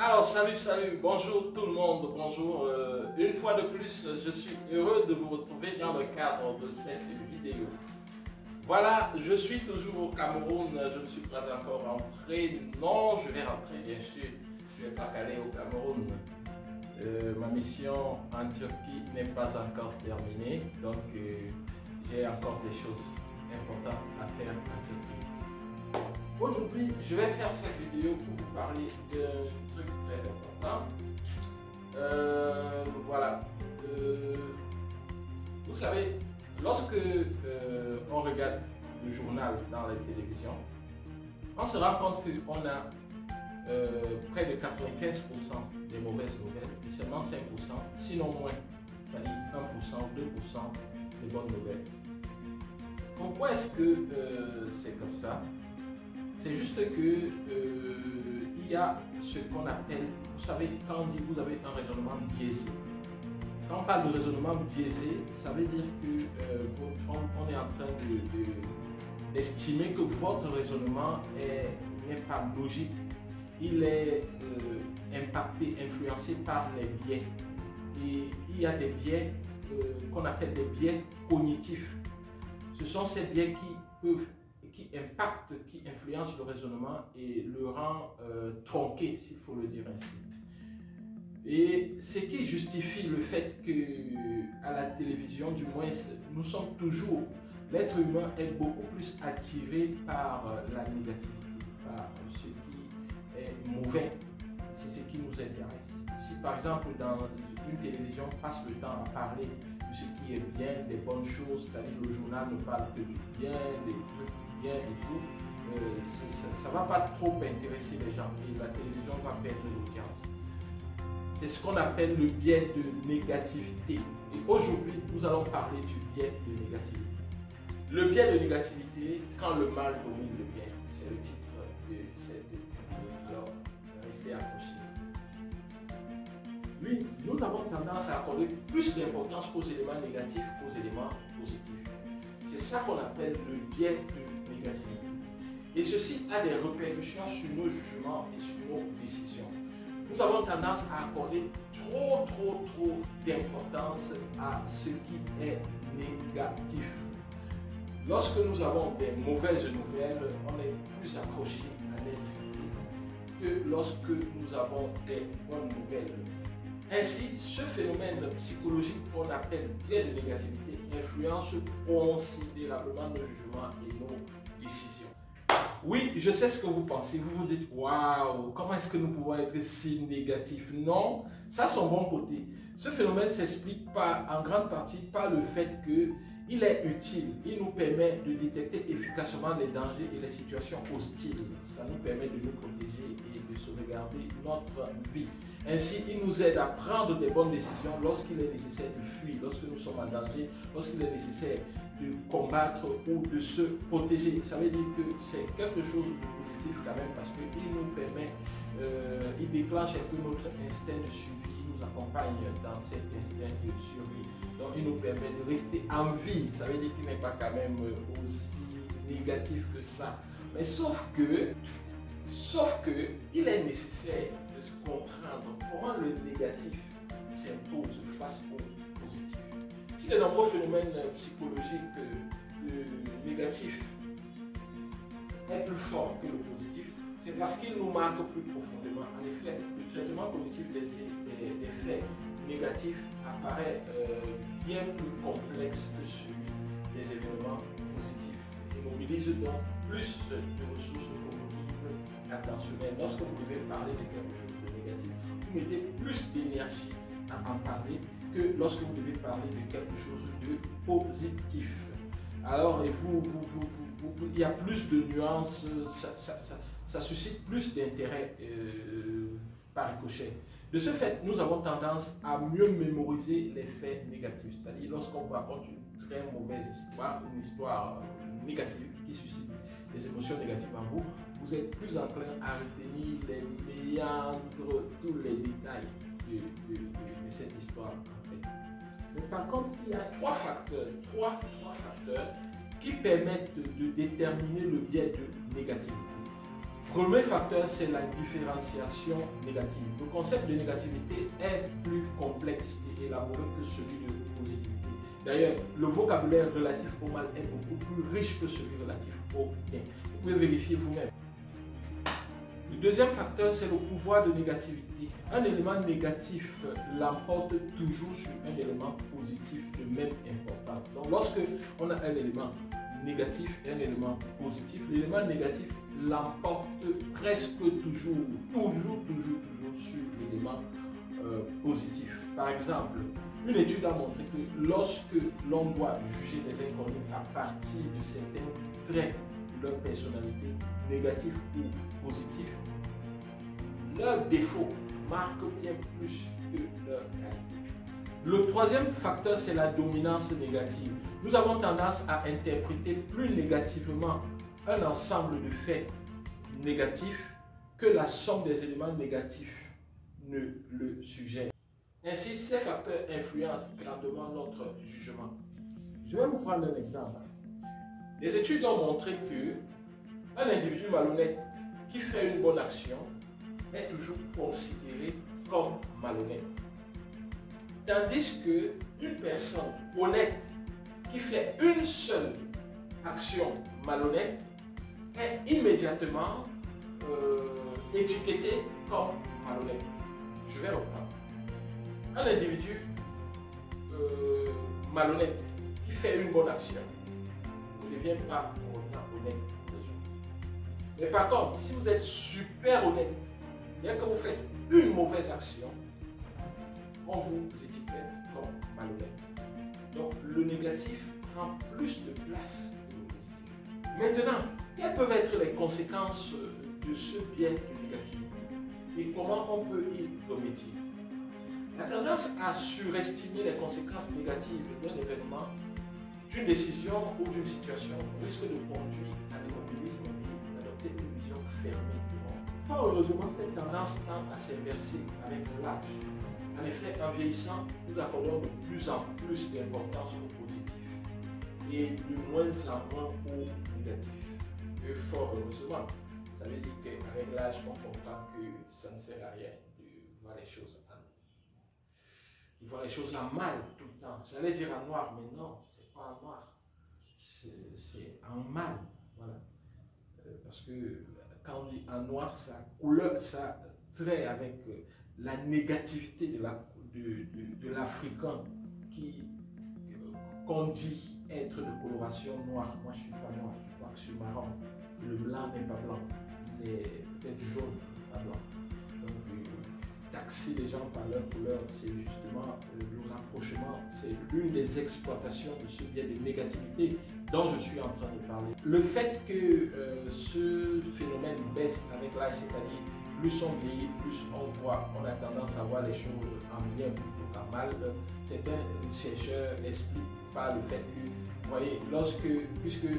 Alors salut, bonjour tout le monde, bonjour. Une fois de plus, je suis heureux de vous retrouver dans le cadre de cette vidéo. Voilà, je suis toujours au Cameroun, je ne suis pas encore rentré. Non, je vais rentrer bien sûr, je ne vais pas aller au Cameroun. Ma mission en Turquie n'est pas encore terminée, donc j'ai encore des choses importantes à faire en Turquie. Aujourd'hui, je vais faire cette vidéo pour vous parler d'un truc très important. Voilà. Vous savez, lorsque on regarde le journal dans la télévision, on se rend compte qu'on a près de 95% des mauvaises nouvelles et seulement 5%, sinon moins, c'est-à-dire 1%, 2% des bonnes nouvelles. Pourquoi est-ce que c'est comme ça? C'est juste que il y a ce qu'on appelle, vous savez, quand on dit vous avez un raisonnement biaisé. Quand on parle de raisonnement biaisé, ça veut dire que on est en train d'estimer que votre raisonnement n'est pas logique. Il est impacté, influencé par les biais. Et il y a des biais qu'on appelle des biais cognitifs. Ce sont ces biais qui impactent, qui influencent le raisonnement et le rend tronqué, s'il faut le dire ainsi. Et ce qui justifie le fait que à la télévision, du moins, nous sommes toujours, l'être humain est beaucoup plus attiré par la négativité, par ce qui est mauvais. C'est ce qui nous intéresse. Si par exemple dans une télévision on passe le temps à parler de ce qui est bien, des bonnes choses, c'est-à-dire le journal ne parle que du bien, des trucs bien et tout, ça ne va pas trop intéresser les gens et la télévision va perdre l'audience. C'est ce qu'on appelle le biais de négativité. Et aujourd'hui, nous allons parler du biais de négativité. Le biais de négativité, quand le mal domine le bien, c'est le titre de cette vidéo. Alors, restez accrochés. Oui, nous avons tendance à accorder plus d'importance aux éléments négatifs qu'aux éléments positifs. C'est ça qu'on appelle le biais de négativité. Et ceci a des répercussions sur nos jugements et sur nos décisions. Nous avons tendance à accorder trop d'importance à ce qui est négatif. Lorsque nous avons des mauvaises nouvelles, on est plus accroché à les écouter que lorsque nous avons des bonnes nouvelles. Ainsi, ce phénomène psychologique qu'on appelle biais de négativité influence considérablement nos jugements et nos décisions. Oui, je sais ce que vous pensez. Vous vous dites, waouh, comment est-ce que nous pouvons être si négatifs? Non, ça c'est son bon côté. Ce phénomène s'explique en grande partie par le fait qu'il est utile. Il nous permet de détecter efficacement les dangers et les situations hostiles. Ça nous permet de nous protéger et de sauvegarder notre vie. Ainsi, il nous aide à prendre des bonnes décisions lorsqu'il est nécessaire de fuir, lorsque nous sommes en danger, lorsqu'il est nécessaire de combattre ou de se protéger. Ça veut dire que c'est quelque chose de positif quand même parce qu'il nous permet, il déclenche un peu notre instinct de survie, il nous accompagne dans cet instinct de survie. Donc il nous permet de rester en vie. Ça veut dire qu'il n'est pas quand même aussi négatif que ça. Mais sauf que il est nécessaire de se comprendre comment le négatif s'impose face au positif. Si de nombreux phénomènes psychologiques, le négatif est plus fort que le positif, c'est parce qu'il nous marque plus profondément. En effet, le traitement cognitif des faits négatifs apparaît bien plus complexe que celui des événements positifs et mobilise donc plus de ressources cognitives attentionnelles. Lorsque vous devez parler de quelque chose de négatif, vous mettez plus d'énergie à en parler que lorsque vous devez parler de quelque chose de positif. Alors, il y a plus de nuances, ça suscite plus d'intérêt par ricochet. De ce fait, nous avons tendance à mieux mémoriser les faits négatifs. C'est-à-dire, lorsqu'on vous raconte une très mauvaise histoire, une histoire négative qui suscite des émotions négatives en vous, vous êtes plus enclin à retenir les méandres, tous les détails de cette histoire en fait. Mais par contre, il y a trois facteurs qui permettent de déterminer le biais de négativité. Premier facteur, c'est la différenciation négative. Le concept de négativité est plus complexe et élaboré que celui de positivité. D'ailleurs, le vocabulaire relatif au mal est beaucoup plus riche que celui relatif au bien. Vous pouvez vérifier vous-même. Le deuxième facteur, c'est le pouvoir de négativité. Un élément négatif l'emporte toujours sur un élément positif de même importance. Donc, lorsque on a un élément négatif et un élément positif, l'élément négatif l'emporte presque toujours sur l'élément positif. Par exemple, une étude a montré que lorsque l'on doit juger des inconnus à partir de certains traits de leur personnalité, négatifs ou positifs, leurs défauts marquent bien plus que leurs qualités. Le troisième facteur, c'est la dominance négative. Nous avons tendance à interpréter plus négativement un ensemble de faits négatifs que la somme des éléments négatifs ne le suggère. Ainsi, ces facteurs influencent grandement notre jugement. Je vais vous prendre un exemple. Les études ont montré que un individu malhonnête qui fait une bonne action est toujours considéré comme malhonnête. Tandis qu'une personne honnête qui fait une seule action malhonnête est immédiatement étiquetée comme malhonnête. Je vais reprendre. Un individu malhonnête qui fait une bonne action ne devient pas pour autant honnête. Mais par contre, si vous êtes super honnête, bien que vous faites une mauvaise action, on vous étiquette comme malhonnête. Donc le négatif prend plus de place que le positif. Maintenant, quelles peuvent être les conséquences de ce biais de négativité et comment on peut y remédier? La tendance à surestimer les conséquences négatives d'un événement, d'une décision ou d'une situation risque de conduire à l'immobilisme et d'adopter une vision fermée du monde. Fort heureusement, cette tendance tend à s'inverser avec l'âge. En effet, en vieillissant, nous accordons de plus en plus d'importance au positif et de moins en moins au négatif. Et fort heureusement, ça veut dire qu'avec l'âge, on comprend que ça ne sert à rien de voir les choses il voit les choses en mal tout le temps. J'allais dire en noir, mais non, c'est pas en noir. C'est en mal. Voilà. Parce que quand on dit en noir, ça couleur, ça trait avec la négativité de l'Africain qu'on dit être de coloration noire. Moi, je ne suis pas noir, je crois que je suis marron. Le blanc n'est pas blanc. Il est peut-être jaune, pas blanc. Donc, taxer les gens par leur couleur, c'est justement le rapprochement, c'est l'une des exploitations de ce biais de négativité dont je suis en train de parler. Le fait que ce phénomène baisse avec l'âge, c'est-à-dire plus on vieillit, plus on a tendance à voir les choses en bien plutôt qu'en mal. Certains chercheurs expliquent par le fait que, vous voyez, puisque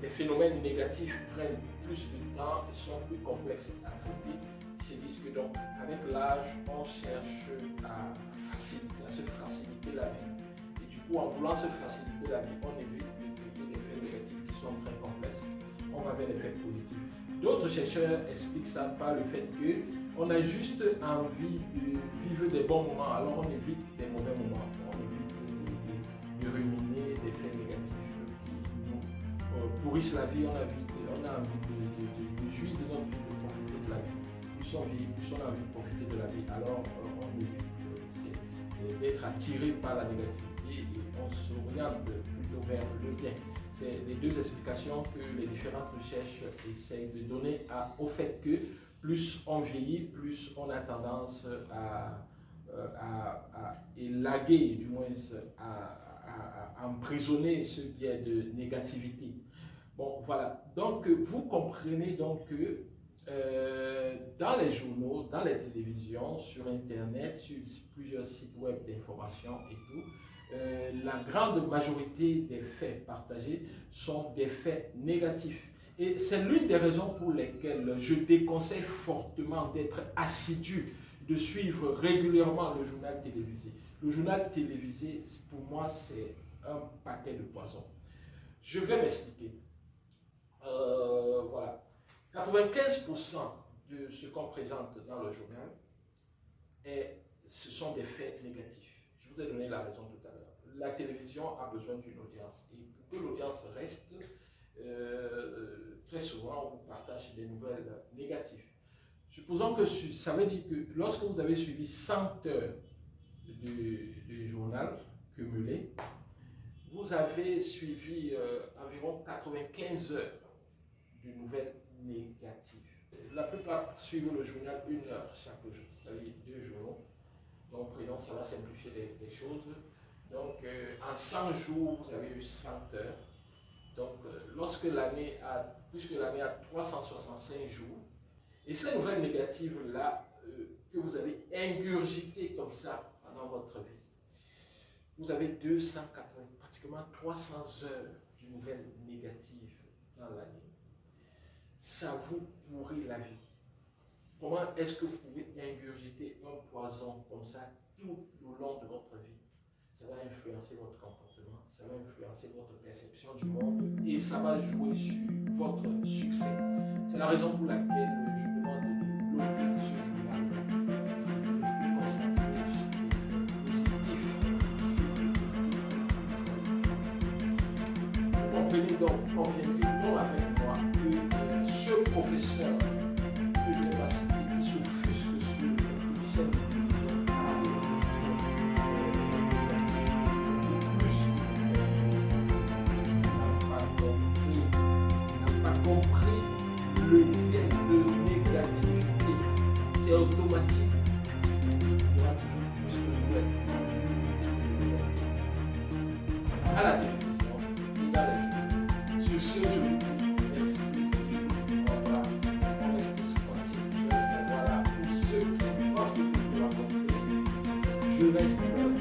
les phénomènes négatifs prennent plus de temps et sont plus complexes à traiter, ils se disent que donc avec l'âge, on cherche à se faciliter la vie. Et du coup, en voulant se faciliter la vie, on évite de traiter des faits négatifs qui sont très complexes. On va vers les faits positifs. D'autres chercheurs expliquent ça par le fait qu'on a juste envie de vivre des bons moments, alors on évite des mauvais moments. On évite de ruminer des faits négatifs pourrissent la vie, on a envie de jouir de notre vie, de profiter de la vie. Plus on vit, plus on a envie de profiter de la vie, alors on évite d'être attiré par la négativité et on s'oriente plutôt vers le bien. C'est les deux explications que les différentes recherches essayent de donner au fait que plus on vieillit, plus on a tendance à élaguer, du moins à emprisonner ce biais de négativité. Bon, voilà. Donc, vous comprenez donc que dans les journaux, dans les télévisions, sur Internet, sur plusieurs sites web d'information et tout, la grande majorité des faits partagés sont des faits négatifs. Et c'est l'une des raisons pour lesquelles je déconseille fortement d'être assidu, de suivre régulièrement le journal télévisé. Le journal télévisé, pour moi, c'est un paquet de poison. Je vais m'expliquer. Voilà. 95% de ce qu'on présente dans le journal, ce sont des faits négatifs. Je vous ai donné la raison tout à l'heure. La télévision a besoin d'une audience. Et pour que l'audience reste, très souvent, on vous partage des nouvelles négatives. Supposons que ça veut dire que lorsque vous avez suivi 100 heures du journal cumulé, vous avez suivi environ 95 heures de nouvelles négatives. La plupart suivent le journal 1 heure chaque jour, c'est-à-dire 2 journaux. Donc, prenons, ça va simplifier les choses. Donc, en 100 jours, vous avez eu 100 heures. Donc, puisque l'année a 365 jours, et ces nouvelles négatives-là, que vous avez ingurgitées comme ça pendant votre vie, vous avez 280, pratiquement 300 heures de nouvelles négatives dans l'année. Ça vous pourrit la vie. Comment est-ce que vous pouvez ingurgiter un poison comme ça tout le long de votre vie? Ça va influencer votre comportement, ça va influencer votre perception du monde et ça va jouer sur votre succès. C'est la raison pour laquelle je demande de bloquer ce journal et de rester concentré sur les faits positifs. Vous comprenez donc, conviendrez donc avec moi que ce professeur que je vais pas citer, qui s'offusque sur une chaîne de télévision, n'a pas compris le lien de négativité. C'est automatique. Il y aura toujours plus de nouvelles. À la télévision et dans les journaux. Sur ce, je vous dis merci. Au revoir. On reste sportif. Je reste là. Voilà. Pour ceux qui pensent que vous pouvez rencontrer, je reste là.